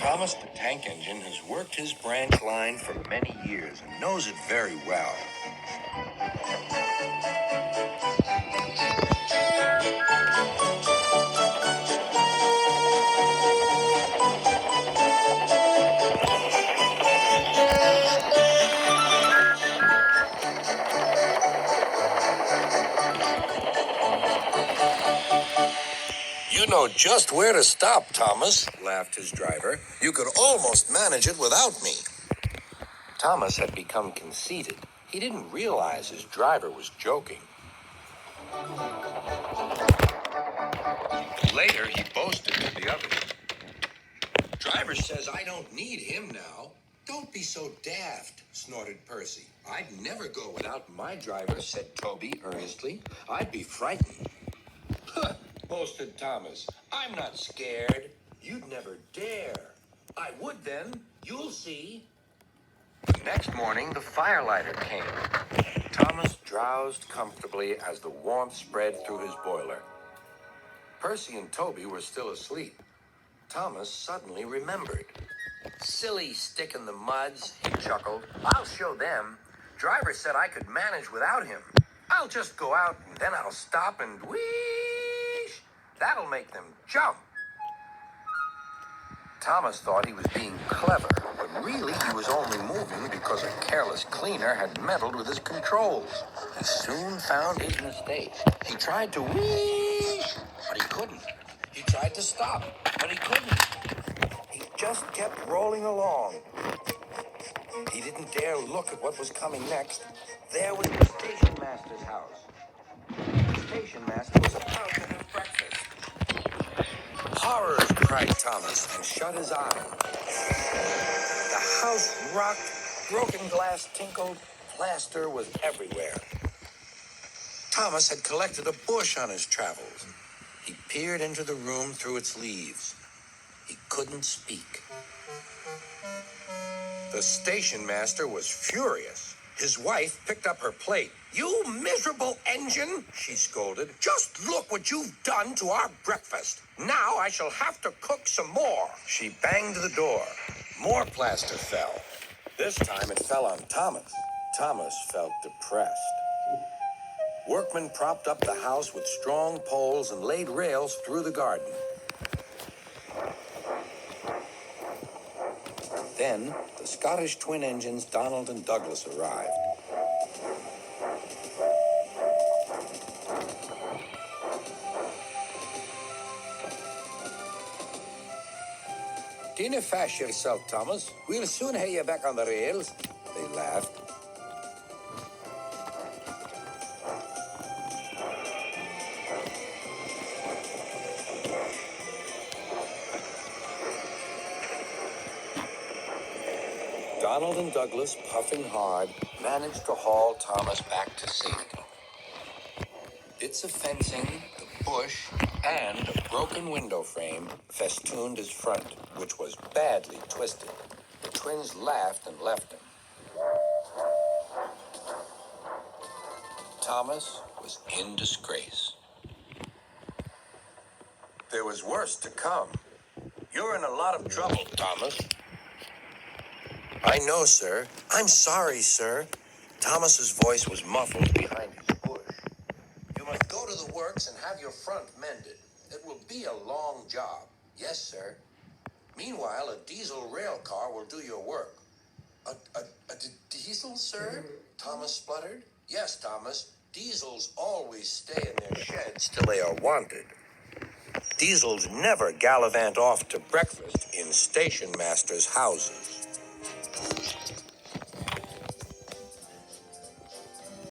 Thomas the Tank Engine has worked his branch line for many years and knows it very well. You know just where to stop, Thomas, laughed his driver. You could almost manage it without me. Thomas had become conceited. He didn't realize his driver was joking. Later, he boasted to the others. Driver says I don't need him now. Don't be so daft, snorted Percy. I'd never go without my driver, said Toby earnestly. I'd be frightened. Huh, boasted Thomas. I'm not scared. You'd never dare. I would then. You'll see. The next morning, the firelighter came. Thomas drowsed comfortably as the warmth spread through his boiler. Percy and Toby were still asleep. Thomas suddenly remembered. Silly stick in the muds, he chuckled. I'll show them. Driver said I could manage without him. I'll just go out and then I'll stop and whoosh. That'll make them jump. Thomas thought he was being clever, but really he was only moving because a careless cleaner had meddled with his controls. He soon found his mistake. He tried to whoosh, but he couldn't. He tried to stop, but he couldn't. He just kept rolling along. He didn't dare look at what was coming next. There was the station master's house. The station master was about to have breakfast. Horror, cried Thomas, and shut his eyes. The house rocked, broken glass tinkled, plaster was everywhere. Thomas had collected a bush on his travels. He peered into the room through its leaves. He couldn't speak. The station master was furious. His wife picked up her plate. You miserable engine, she scolded. Just look what you've done to our breakfast. Now I shall have to cook some more. She banged the door. More plaster fell. This time it fell on Thomas. Thomas felt depressed. Workmen propped up the house with strong poles and laid rails through the garden. Then, the Scottish twin engines Donald and Douglas arrived. Dinna fash yourself, Thomas. We'll soon have you back on the rails, they laughed. Donald and Douglas, puffing hard, managed to haul Thomas back to safety. Bits of fencing, the bush, and a broken window frame festooned his front, which was badly twisted. The twins laughed and left him. Thomas was in disgrace. There was worse to come. You're in a lot of trouble, Thomas. I know, sir. I'm sorry, sir. Thomas's voice was muffled behind his bush. You must go to the works and have your front mended. It will be a long job. Yes, sir. Meanwhile, a diesel rail car will do your work. A diesel, sir? Thomas spluttered. Yes, Thomas. Diesels always stay in their sheds till they are wanted. Diesels never gallivant off to breakfast in station masters' houses.